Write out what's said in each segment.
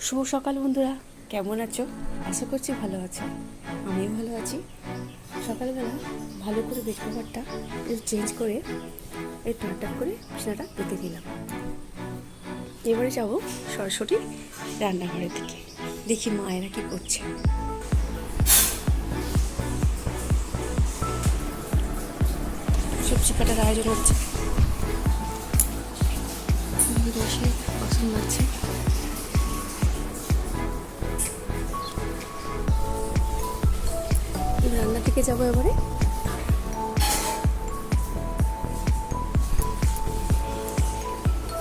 শুভ সকাল বন্ধুরা, কেমন আছো? আশা করছি ভালো আছো। আমিও ভালো আছি। সকালবেলা ভালো করে বেড কভারটা চেঞ্জ করে এই টানটান করে বিছানাটা পেতে দিলাম। এবারে যাব সরাসরি রান্নাঘরের দিকে, দেখি মায়েরা কি করছে। সবজি কাটার আয়োজন হচ্ছে, বসে পছন্দ আছে। রান্না থেকে যাবো এবারে।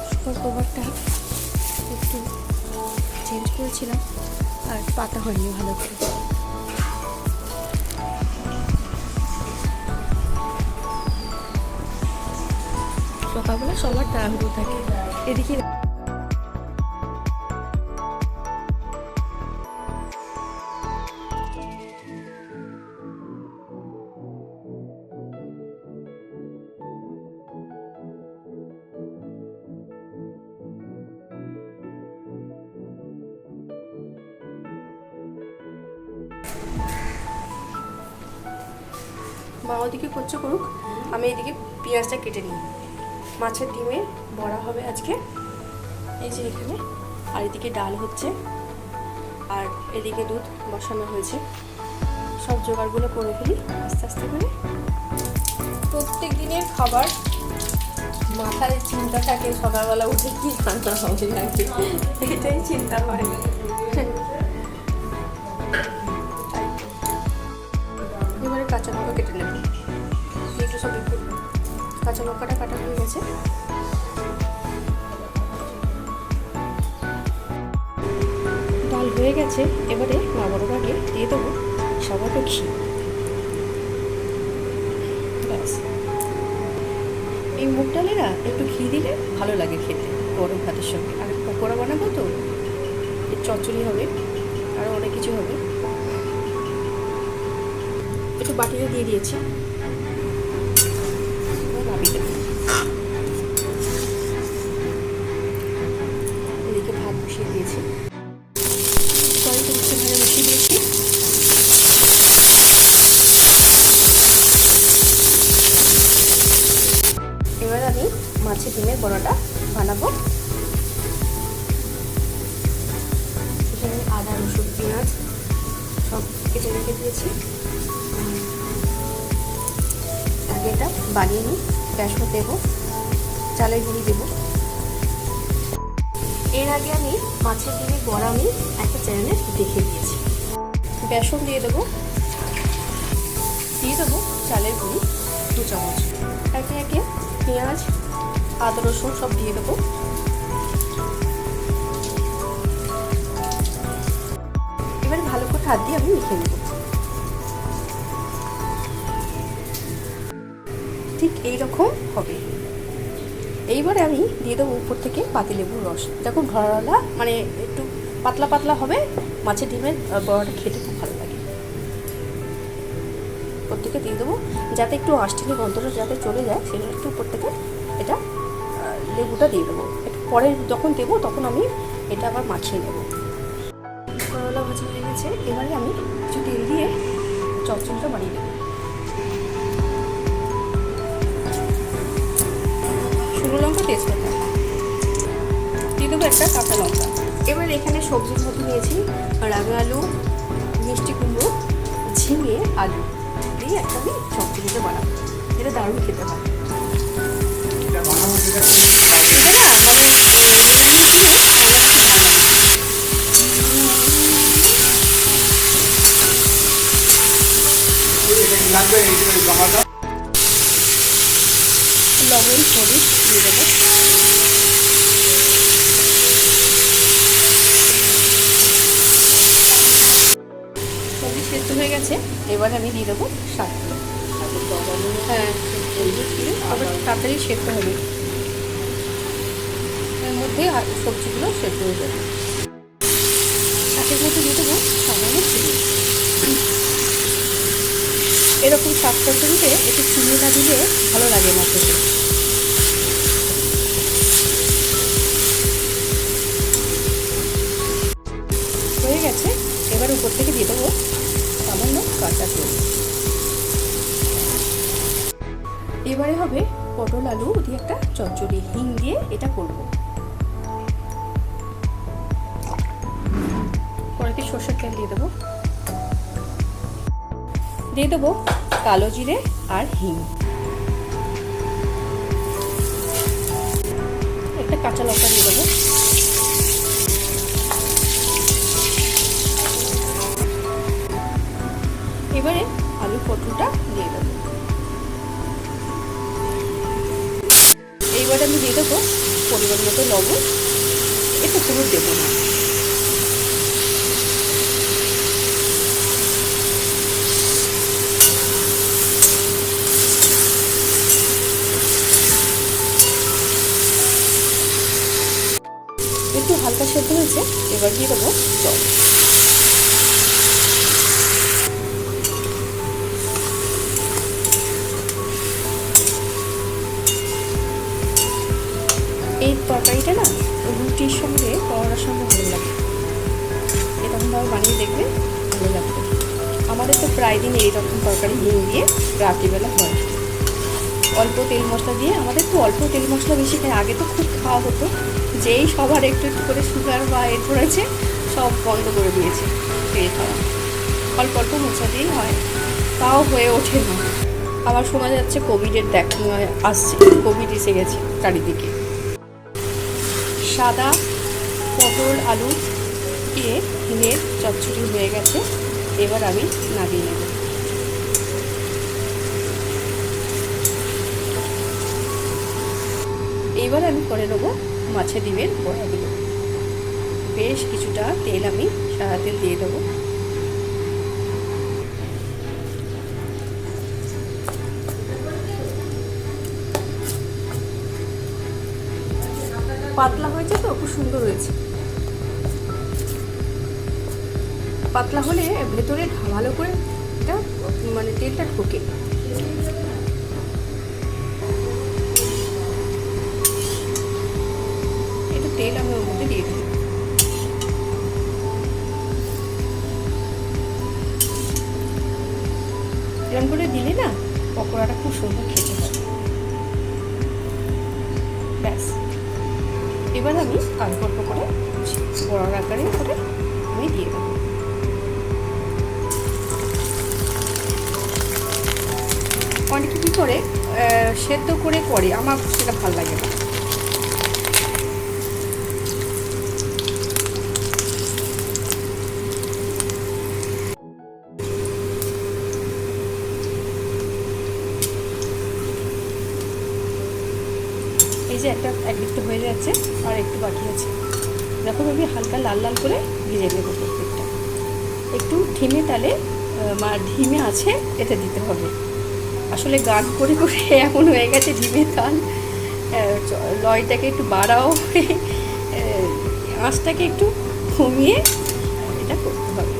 সুপার কভারটা একটু চেঞ্জ করেছিলাম আর পাতা হয়নি ভালো করে। সকালবেলা সবার তাড়াহুড়ো থাকে। এদিকে মা ওদিকে করছে করুক, আমি এদিকে পেঁয়াজটা কেটে নিই। মাছের ডিমে বড়া হবে আজকে, এই যে এখানে। আর এদিকে ডাল হচ্ছে, আর এদিকে দুধ বসানো হয়েছে। সব জোগাড়গুলো করে ফেলি আস্তে আস্তে করে। প্রত্যেক দিনের খাবার মাথায় চিন্তা থাকে, সকালবেলা উঠে কি রান্না হবে নাকি, এটাই চিন্তা হয়। এবারে কাঁচা লঙ্কা কেটে নেব। একটু সব একটু কাঁচা লঙ্কাটা কাটা হয়ে গেছে। ডাল হয়ে গেছে, এবারে নামানোর আগে দিয়ে দেবো সামান্য ঘি। ব্যাস, এই মুগ ডালে না একটু ঘি দিলে ভালো লাগে খেতে গরম ভাতের সঙ্গে। আর পকোড়া বানাবো তো, চচ্চড়ি হবে, আরও অনেক কিছু হবে। একটু বাটিতে দিয়ে দিয়েছি, এদিকে ভাত বসিয়ে দিয়েছি, কড়াইতে উচ্ছে ভাজা বসিয়ে দিয়েছি। এবার আমি মাছের ডিমের বড়াটা বানাবো। এখানে আদা রসুন পেঁয়াজ সব কেটে রেখে দিয়েছি। আগে এটা বানিয়ে নিই। বেসন দেবো, চালের গুঁড়ি দেবো। এর আগে আমি মাছের ডিমের বড়া আমি একটা চ্যানেলে দেখে দিয়েছি। বেসন দিয়ে দেবো চালের গুঁড়ি 2 চামচ। একে একে পেঁয়াজ আদা রসুন সব দিয়ে দেবো। এবারে ভালো করে হাত দিয়ে আমি মেখে নেব। ঠিক এইরকম হবে। এইবারে আমি দিয়ে দেবো উপর থেকে পাতিলেবুর রস। দেখুন ঘরওয়ালা, মানে একটু পাতলা পাতলা হবে। মাছের ডিমের বড়াটা খেতে খুব ভালো লাগে। উপর থেকে দিয়ে দেবো যাতে একটু আষ্টিনি গন্ধটা যাতে চলে যায়, সেজন্য একটু উপর থেকে এটা লেবুটা দিয়ে দেবো। একটু পরে যখন দেবো তখন আমি এটা আবার মাখিয়ে নেব। করলা ভাজা হয়ে গেছে, এবারে আমি কিছু তেল দিয়ে চচ্চড়িটা বানিয়ে নেব। শুকনো লঙ্কা, তেজপাতা দিয়ে দেবো, একটা কাঁচা লঙ্কা। এবার এখানে সবজির মধ্যে নিয়েছি রাঙা আলু, মিষ্টি কুমড়ো, ঝিঙে, আলু দিয়ে একটা আমি চচ্চড়িটা বানাবো। এটা দারুণ খেতে হয়। লবণ হলুদ দিয়ে দেবো। সবজি সেদ্ধ হয়ে গেছে, এবারে আমি দিয়ে দেবো শাকগুলো। হ্যাঁ, আবার তাড়াতাড়ি সেদ্ধ হবে, এর মধ্যে সবজিগুলো সেদ্ধ হয়ে যাবে। শাকের মধ্যে দিয়ে দেবো সামান্য চিনি। এরকম শাক তরকারিতে একটু চিনি না দিলে ভালো লাগে না খেতে। এবার উপর থেকে দিয়ে দেবো সামান্য কাঁচা তেল। এবারে হবে পটল আলু দিয়ে একটা চচ্চড়ি, হিং দিয়ে এটা করব। কড়াইতে সরষের তেল দিয়ে দেবো, দিয়ে দেবো কালো জিরে আর হিং, একটা কাঁচা লঙ্কা দিয়ে দেবো, এবারে আলু পটলটা দিয়ে দেবো। এইবারে আমি দিয়ে দেবো পরিমাণ মতো লবণ, একটু হলুদ দেবো না। একটু হালকা সেদ্ধ হয়েছে, এবার দিয়ে দেবো জল। এই তরকারিটা না রুটির সঙ্গে পরোটার সঙ্গে ভালো লাগে, এরকমভাবে বানিয়ে দেখবে ভালো লাগবে। আমাদের তো প্রায় দিন এইরকম তরকারি হিং দিয়ে রাত্রিবেলা হয়, অল্প তেল মশলা দিয়ে। আমাদের তো অল্প তেল মশলা বেশি খাই, আগে তো খুব খাওয়া হতো, যেই সবার একটু একটু করে সুগার বা এর ধরেছে সব বন্ধ করে দিয়েছে খেয়ে খাওয়া, অল্প অল্প মশলা দিয়েই হয়, তাও হয়ে ওঠে না। আবার শোনা যাচ্ছে কোভিডের আসছে, কোভিড এসে গেছে চারিদিকে। সাদা পটল আলু দিয়ে হিঙের চচ্চড়ি হয়ে গেছে, এবার আমি নামিয়ে নেব। এইবার আমি করে নেবো মাছের ডিমের বড়াগুলো। বেশ কিছুটা তেল আমি সাদা তেল দিয়ে দেবো, পাতলা হয়েছে তো খুব সুন্দর হয়েছে। পাতলা হলে ভেতরে ভালো করে এটা মানে তেলটা ঢোকে। একটু তেল আমি ওর মধ্যে দিয়ে দিই। এরকম করে দিলে না পকোড়াটা খুব সুন্দর খেতে হয়। ব্যাস, এবার আমি অল্প অল্প করে বড় আকারে করে আমি দিয়ে দেবো। অনেকে কী করে সেদ্ধ করে করে, আমার সেটা ভালো লাগে না। এই যে একদিকটা হয়ে যাচ্ছে আর একটু বাকি আছে, এরকম আমি হালকা লাল লাল করে ভেজে নেবো প্রত্যেকটা। একটু ধিমে তালে ধিমে আছে এটা দিতে হবে। আসলে গান করে করে এমন হয়ে গেছে ধিমে তাল, লয়টাকে একটু বাড়াও, আঁচটাকে একটু কমিয়ে এটা করতে হবে।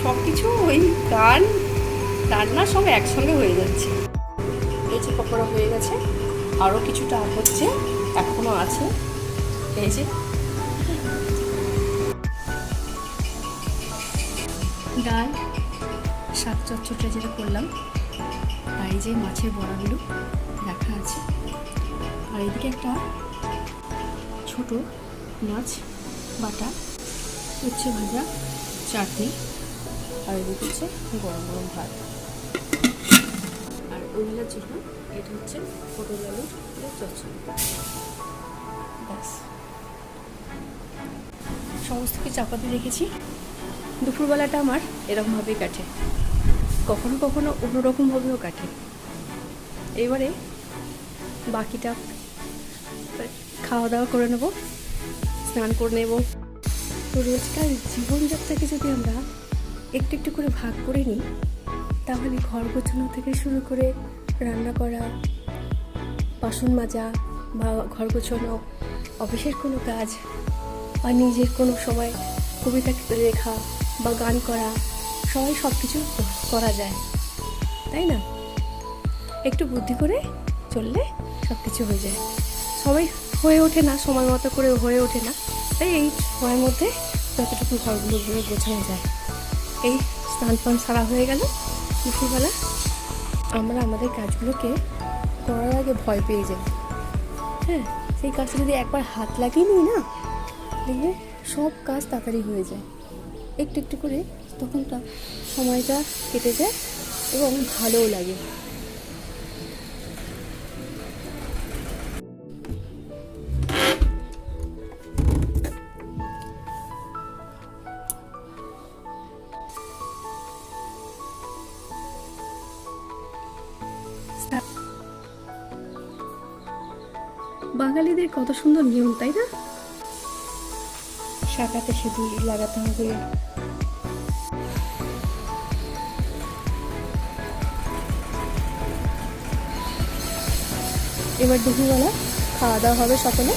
সব কিছু ওই গান রান্নার সঙ্গে একসঙ্গে হয়ে যাচ্ছে। এই যে পকোড়া হয়ে গেছে, আরও কিছুটা হচ্ছে, এখনও আছে। এই যে ডাল শাক চচ্চড়িটা যেটা করলাম, আর এই যে মাছের বড়াগুলো রাখা আছে, আর এদিকে একটা ছোট মাছ বাটা, উচ্ছে ভাজা, চাটনি, আর এদিকে হচ্ছে গরম গরম ভাত। আর ওইগুলোর জন্য এটা হচ্ছে পটল আলু চচ্চড়ি। ব্যাস, সমস্ত কিছু চাপাতে রেখেছি। দুপুরবেলাটা আমার এরকমভাবেই কাটে, কখনো কখনো অন্যরকমভাবেও কাটে। এবারে বাকিটা খাওয়া দাওয়া করে নেব, স্নান করে নেব। তো রোজকার জীবনযাত্রাকে যদি আমরা একটু একটু করে ভাগ করে নিই, তাহলে ঘর গোছানো থেকে শুরু করে রান্না করা, বাসন মাজা বা ঘর গোছানো, অফিসের কোনো কাজ বা নিজের কোনো সময় কবিতা লেখা বা গান করা, সব কিছু করা যায়, তাই না? একটু বুদ্ধি করে চললে সব কিছু হয়ে যায়। সবাই হয়ে ওঠে না, সময় মতো করে হয়ে ওঠে না, তাই এই সময়ের মধ্যে যতটুকু ঘরগুলো ঘুরে গোছানো যায়। এই স্নান ফান সারা হয়ে গেল দুপুরবেলা। আমরা আমাদের কাজগুলোকে করার আগে ভয় পেয়ে যাই। হ্যাঁ, সেই কাজটা যদি একবার হাত লাগিয়ে নিই না, দেখবে সব কাজ তাড়াতাড়ি হয়ে যায়। একটু একটু করে তখন সময়টা কেটে যায় এবং ভালোও লাগে। বাঙালিদের কত সুন্দর নিয়ম, তাই না? শাখাতে সিঁদুর লাগাতে হবে। এবার দুপুরবেলা খাওয়া দাওয়া হবে সকলে।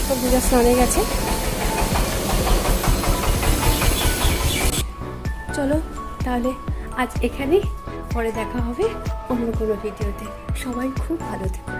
সব দুজা স্নানে গেছে। চলো তাহলে আজ এখানেই, পরে দেখা হবে অন্য কোনো ভিডিওতে। সবাই খুব ভালো থেকো।